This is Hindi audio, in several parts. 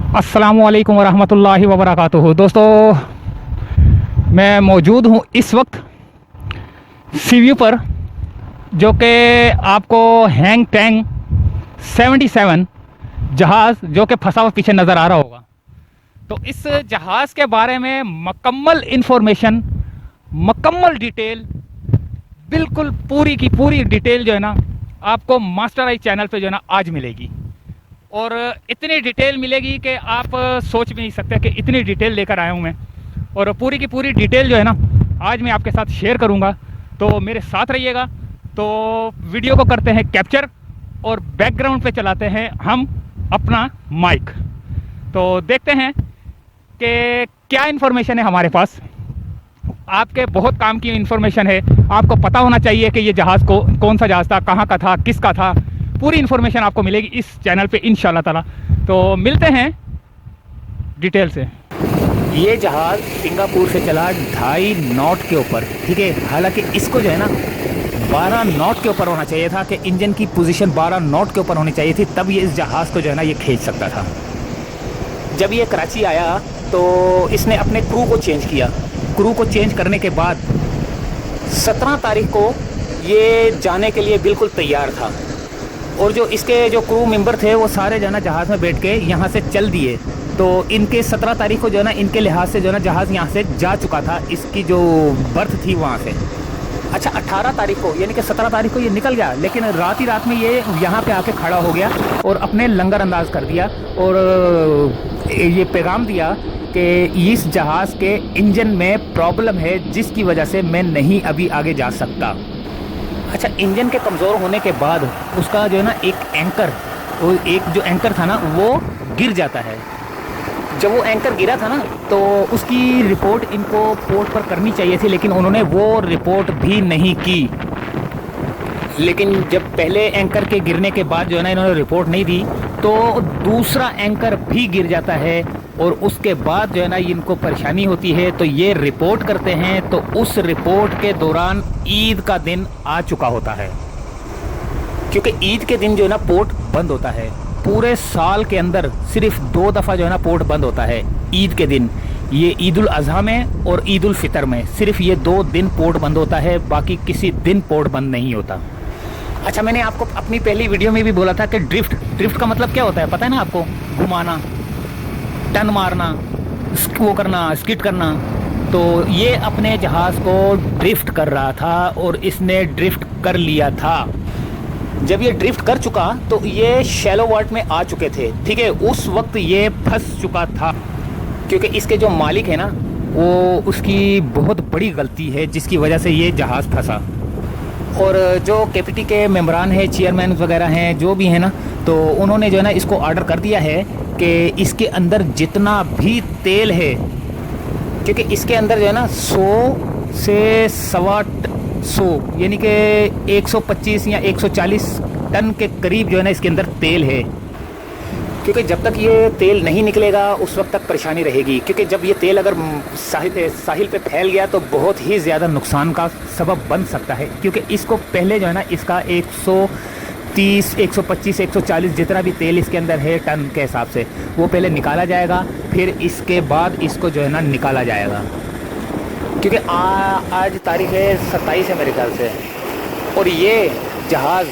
अस्सलामुअलैकुम वरहमतुल्लाहि वबरकातुहू। दोस्तों, मैं मौजूद हूँ इस वक्त सी व्यू पर, जो कि आपको हैंग टैंग 77 जहाज़ जो कि फंसा हुआ पीछे नज़र आ रहा होगा। तो इस जहाज़ के बारे में मुकम्मल इंफॉर्मेशन, मुकम्मल डिटेल, बिल्कुल पूरी की पूरी डिटेल जो है ना आपको मास्टर आई चैनल पे जो है ना आज मिलेगी। और इतनी डिटेल मिलेगी कि आप सोच भी नहीं सकते कि इतनी डिटेल लेकर आया हूँ मैं। और पूरी की पूरी डिटेल जो है ना आज मैं आपके साथ शेयर करूँगा, तो मेरे साथ रहिएगा। तो वीडियो को करते हैं कैप्चर और बैकग्राउंड पे चलाते हैं हम अपना माइक। तो देखते हैं कि क्या इन्फॉर्मेशन है हमारे पास। आपके बहुत काम की इन्फॉर्मेशन है, आपको पता होना चाहिए कि ये जहाज़ को कौन सा जहाज़ था, कहाँ का था, किसका था। पूरी इन्फॉर्मेशन आपको मिलेगी इस चैनल पे इंशाल्लाह ताला। तो मिलते हैं डिटेल से। ये जहाज़ सिंगापुर से चला 2.5 नॉट के ऊपर, ठीक है। हालांकि इसको जो है ना 12 नॉट के ऊपर होना चाहिए था, कि इंजन की पोजीशन 12 नॉट के ऊपर होनी चाहिए थी, तब ये इस जहाज़ को जो है ना ये खींच सकता था। जब ये कराची आया तो इसने अपने क्रू को चेंज किया। क्रू को चेंज करने के बाद 17 तारीख को ये जाने के लिए बिल्कुल तैयार था। और जो इसके जो क्रू मेंबर थे वो सारे जो है ना जहाज़ में बैठ के यहाँ से चल दिए। तो इनके 17 तारीख को जो है ना इनके लिहाज से जो है ना जहाज़ यहाँ से जा चुका था, इसकी जो बर्थ थी वहाँ से। अच्छा, 18 तारीख को यानी कि 17 तारीख को ये निकल गया, लेकिन रात ही रात में ये यहाँ पे आके खड़ा हो गया और अपने लंगर अंदाज कर दिया और ये पैगाम दिया कि इस जहाज़ के इंजन में प्रॉब्लम है, जिसकी वजह से मैं नहीं अभी आगे जा सकता। अच्छा, इंजन के कमज़ोर होने के बाद उसका जो है ना एक जो एंकर था ना वो गिर जाता है। जब वो एंकर गिरा था ना तो उसकी रिपोर्ट इनको पोर्ट पर करनी चाहिए थी, लेकिन उन्होंने वो रिपोर्ट भी नहीं की। लेकिन जब पहले एंकर के गिरने के बाद जो है ना इन्होंने रिपोर्ट नहीं दी, तो दूसरा एंकर भी गिर जाता है और उसके बाद जो है ना इनको परेशानी होती है। तो ये रिपोर्ट करते हैं, तो उस रिपोर्ट के दौरान ईद का दिन आ चुका होता है, क्योंकि ईद के दिन जो है ना पोर्ट बंद होता है। पूरे साल के अंदर सिर्फ 2 दफ़ा जो है ना पोर्ट बंद होता है ईद के दिन। ये ईद उल अज़हा में और ईद उल फितर में सिर्फ ये 2 दिन पोर्ट बंद होता है, बाकी किसी दिन पोर्ट बंद नहीं होता। अच्छा, मैंने आपको अपनी पहली वीडियो में भी बोला था कि ड्रिफ्ट का मतलब क्या होता है पता है ना आपको? घुमाना, टर्न मारना, वो करना, स्किड करना। तो ये अपने जहाज़ को ड्रिफ्ट कर रहा था और इसने ड्रिफ्ट कर लिया था। जब ये ड्रिफ्ट कर चुका तो ये शैलो वाटर में आ चुके थे, ठीक है। उस वक्त ये फंस चुका था, क्योंकि इसके जो मालिक है ना वो उसकी बहुत बड़ी गलती है, जिसकी वजह से ये जहाज़ फंसा। और जो केपीटी के मेंबरान हैं, चेयरमैन वगैरह हैं, जो भी हैं ना, तो उन्होंने जो है ना इसको ऑर्डर कर दिया है कि इसके अंदर जितना भी तेल है, क्योंकि इसके अंदर जो है ना 100 से 125 यानी कि 125 या 140 टन के करीब जो है ना इसके अंदर तेल है। क्योंकि जब तक ये तेल नहीं निकलेगा उस वक्त तक परेशानी रहेगी, क्योंकि जब ये तेल अगर साहिल पे फैल गया तो बहुत ही ज़्यादा नुकसान का सबब बन सकता है। क्योंकि इसको पहले जो है ना इसका 130, 125, 140 जितना भी तेल इसके अंदर है टन के हिसाब से, वो पहले निकाला जाएगा, फिर इसके बाद इसको जो है ना निकाला जाएगा। क्योंकि आज तारीख है 27 है मेरे ख्याल से, और ये जहाज़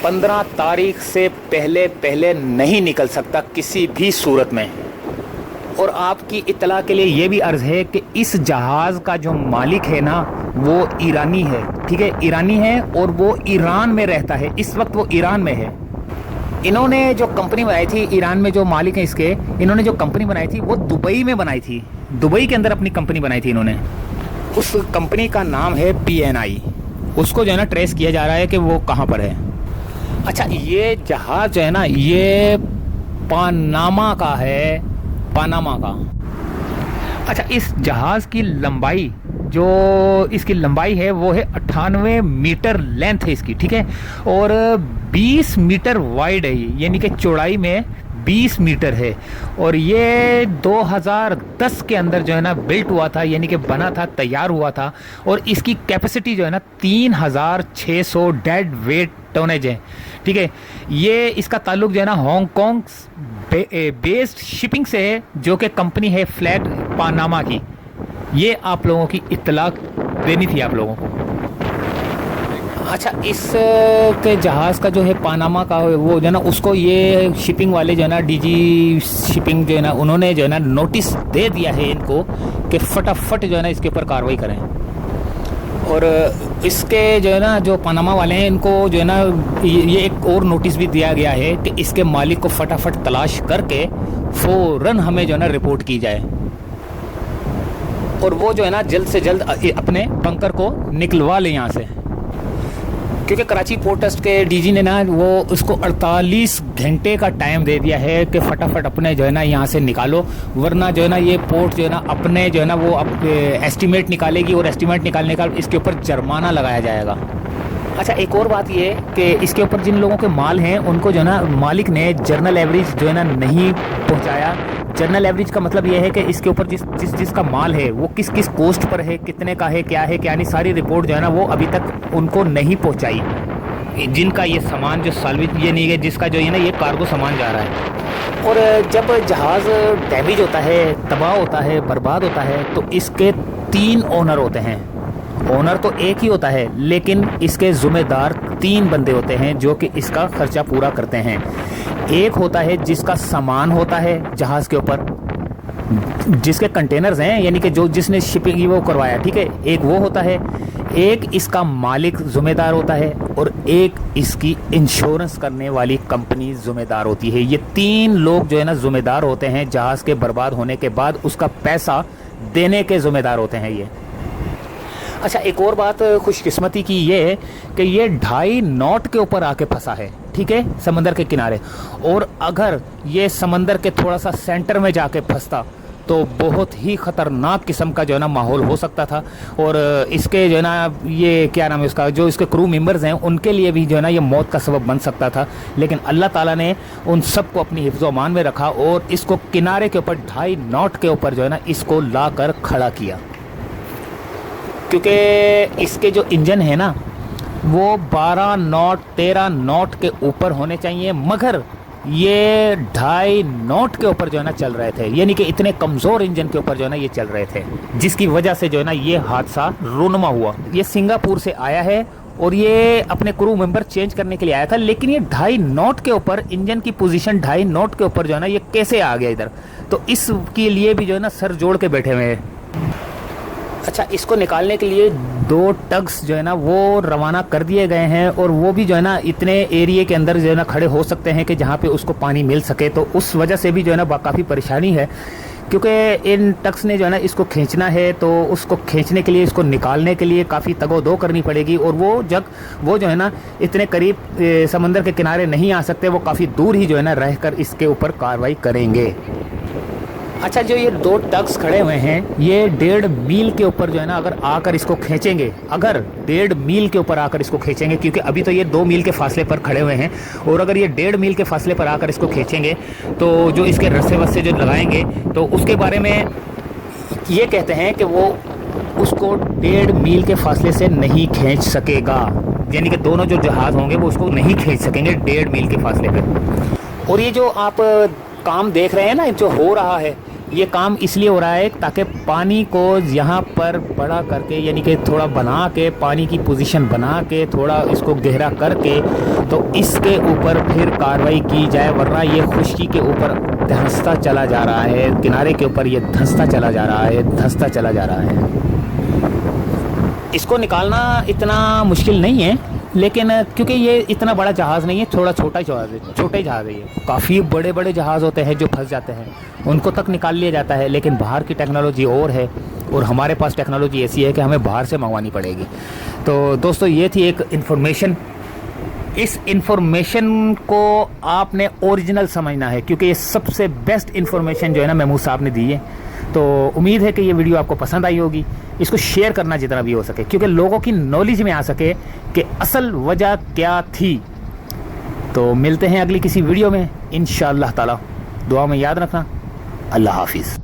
15 तारीख से पहले नहीं निकल सकता किसी भी सूरत में। और आपकी इत्तला के लिए ये भी अर्ज़ है कि इस जहाज़ का जो मालिक है ना वो ईरानी है, ठीक है। ईरानी है और वो ईरान में रहता है, इस वक्त वो ईरान में है। इन्होंने जो कंपनी बनाई थी, ईरान में जो मालिक हैं इसके, इन्होंने जो कंपनी बनाई थी वो दुबई में बनाई थी। दुबई के अंदर अपनी कंपनी बनाई थी इन्होंने। उस कंपनी का नाम है PNI। उसको जो है ना ट्रेस किया जा रहा है कि वो कहाँ पर है। अच्छा, ये जहाज़ जो है ना ये पानामा का है, पानामा का। अच्छा, इस जहाज़ की लंबाई जो इसकी लंबाई है वो है 98 मीटर लेंथ है इसकी, ठीक है। और 20 मीटर वाइड है, यानी कि चौड़ाई में 20 मीटर है। और ये 2010 के अंदर जो है ना बिल्ट हुआ था, यानी कि बना था, तैयार हुआ था। और इसकी कैपेसिटी जो है ना 3600 डेड वेट टोनेज है, ठीक है। ये इसका ताल्लुक जो है ना हांगकांग बेस्ड शिपिंग से है, जो कि कंपनी है फ्लैग पानामा की। ये आप लोगों की इत्तला देनी थी आप लोगों को। अच्छा, इस के जहाज़ का जो है पानामा का वो जो है ना, उसको ये शिपिंग वाले जो है ना, डीजी शिपिंग जो है ना, उन्होंने जो है ना नोटिस दे दिया है इनको कि फटाफट जो है ना इसके ऊपर कार्रवाई करें। और इसके जो है ना जो पानामा वाले हैं, इनको जो है ना ये एक और नोटिस भी दिया गया है कि इसके मालिक को फटाफट तलाश करके फ़ौरन हमें जो है ना रिपोर्ट की जाए, और वो जो है ना जल्द से जल्द अपने बंकर को निकलवा ले यहाँ से। क्योंकि कराची पोर्ट ट्रस्ट के डीजी ने ना वो उसको 48 घंटे का टाइम दे दिया है कि फटाफट अपने जो है ना यहाँ से निकालो, वरना जो है ना ये पोर्ट जो है ना अपने जो है ना वो एस्टीमेट निकालेगी, और एस्टीमेट निकालने का इसके ऊपर जुर्माना लगाया जाएगा। अच्छा, एक और बात ये कि इसके ऊपर जिन लोगों के माल हैं उनको जो है ना मालिक ने जर्नल एवरेज जो है ना नहीं पहुँचाया। जर्नल एवरेज का मतलब ये है कि इसके ऊपर जिसका माल है वो किस किस कोस्ट पर है, कितने का है, क्या नहीं, सारी रिपोर्ट जो है ना वो अभी तक उनको नहीं पहुंचाई, जिनका ये सामान जो साल्वेज ये नहीं है, जिसका जो है ना ये कार्गो सामान जा रहा है। और जब जहाज़ डैमेज होता है, तबाह होता है, बर्बाद होता है, तो इसके 3 ओनर होते हैं। ओनर तो एक ही होता है, लेकिन इसके ज़िम्मेदार 3 बंदे होते हैं जो कि इसका खर्चा पूरा करते हैं। एक होता है जिसका सामान होता है जहाज़ के ऊपर, जिसके कंटेनर्स हैं, यानी कि जो जिसने शिपिंग वो करवाया, ठीक है, एक वो होता है। एक इसका मालिक ज़िम्मेदार होता है, और एक इसकी इंश्योरेंस करने वाली कंपनी ज़िम्मेदार होती है। ये 3 लोग जो है ना ज़िम्मेदार होते हैं जहाज़ के बर्बाद होने के बाद उसका पैसा देने के ज़िम्मेदार होते हैं ये। अच्छा, एक और बात खुशकिस्मती की ये है कि ये 2.5 नॉट के ऊपर आके फंसा है, ठीक है, समंदर के किनारे। और अगर ये समंदर के थोड़ा सा सेंटर में जाके फंसता तो बहुत ही ख़तरनाक किस्म का जो है ना माहौल हो सकता था, और इसके जो है ना ये क्या नाम है उसका, जो इसके क्रू मेंबर्स हैं उनके लिए भी जो है ना ये मौत का सबब बन सकता था। लेकिन अल्लाह ताला ने उन सबको अपनी हिफ्ज़ व अमान में रखा और इसको किनारे के ऊपर 2.5 नॉट के ऊपर जो है ना इसको ला कर खड़ा किया। क्योंकि इसके जो इंजन है ना वो 12 नॉट 13 नॉट के ऊपर होने चाहिए, मगर ये 2.5 नॉट के ऊपर जो है ना चल रहे थे, यानी कि इतने कमज़ोर इंजन के ऊपर जो है ना ये चल रहे थे, जिसकी वजह से जो है ना ये हादसा रूनुमा हुआ। ये सिंगापुर से आया है और ये अपने क्रू मेंबर चेंज करने के लिए आया था, लेकिन ये 2.5 नॉट के ऊपर इंजन की पोजीशन 2.5 नॉट के ऊपर जो है ना ये कैसे आ गया इधर, तो इसके लिए भी जो है ना सर जोड़ के बैठे हुए हैं। अच्छा, इसको निकालने के लिए 2 टग्स जो है ना वो रवाना कर दिए गए हैं, और वो भी जो है ना इतने एरिया के अंदर जो है ना खड़े हो सकते हैं कि जहाँ पे उसको पानी मिल सके। तो उस वजह से भी जो है ना काफ़ी परेशानी है, क्योंकि इन टग्स ने जो है ना इसको खींचना है, तो उसको खींचने के लिए, इसको निकालने के लिए काफ़ी तगोदो करनी पड़ेगी। और वो जो है ना इतने करीब समंदर के किनारे नहीं आ सकते, वो काफ़ी दूर ही जो है ना रहकर इसके ऊपर कार्रवाई करेंगे। अच्छा, जो ये 2 टग्स खड़े हुए हैं, ये 1.5 मील के ऊपर जो है ना अगर आकर इसको खींचेंगे, अगर 1.5 मील के ऊपर आकर इसको खींचेंगे, क्योंकि अभी तो ये 2 मील के फासले पर खड़े हुए हैं, और अगर ये 1.5 मील के फासले पर आकर इसको खींचेंगे तो जो इसके रस्से वस्से जो लगाएंगे, तो उसके बारे में ये कहते हैं कि वो उसको 1.5 मील के फासले से नहीं खींच सकेगा, यानी कि दोनों जो जहाज़ होंगे वो उसको नहीं खींच सकेंगे 1.5 मील के फासले पर। और ये जो आप काम देख रहे हैं ना जो हो रहा है, ये काम इसलिए हो रहा है ताकि पानी को यहाँ पर बड़ा करके, यानी कि थोड़ा बना के, पानी की पोजीशन बना के, थोड़ा इसको गहरा करके, तो इसके ऊपर फिर कार्रवाई की जाए, वरना ये खुश्की के ऊपर धंसता चला जा रहा है, किनारे के ऊपर ये धंसता चला जा रहा है, धंसता चला जा रहा है। इसको निकालना इतना मुश्किल नहीं है, लेकिन क्योंकि ये इतना बड़ा जहाज़ नहीं है, थोड़ा छोटा जहाज़ है, छोटे जहाज़ है ये। काफ़ी बड़े बड़े जहाज़ होते हैं जो फंस जाते हैं, उनको तक निकाल लिया जाता है, लेकिन बाहर की टेक्नोलॉजी और है, और हमारे पास टेक्नोलॉजी ऐसी है कि हमें बाहर से मंगवानी पड़ेगी। तो दोस्तों, ये थी एक इन्फॉर्मेशन। इस इन्फॉर्मेशन को आपने ओरिजिनल समझना है, क्योंकि ये सबसे बेस्ट इन्फॉर्मेशन जो है ना महमूद साहब ने दी है। तो उम्मीद है कि ये वीडियो आपको पसंद आई होगी। इसको शेयर करना जितना भी हो सके, क्योंकि लोगों की नॉलेज में आ सके कि असल वजह क्या थी। तो मिलते हैं अगली किसी वीडियो में इंशाअल्लाह ताला। दुआ में याद रखना। अल्लाह हाफिज़।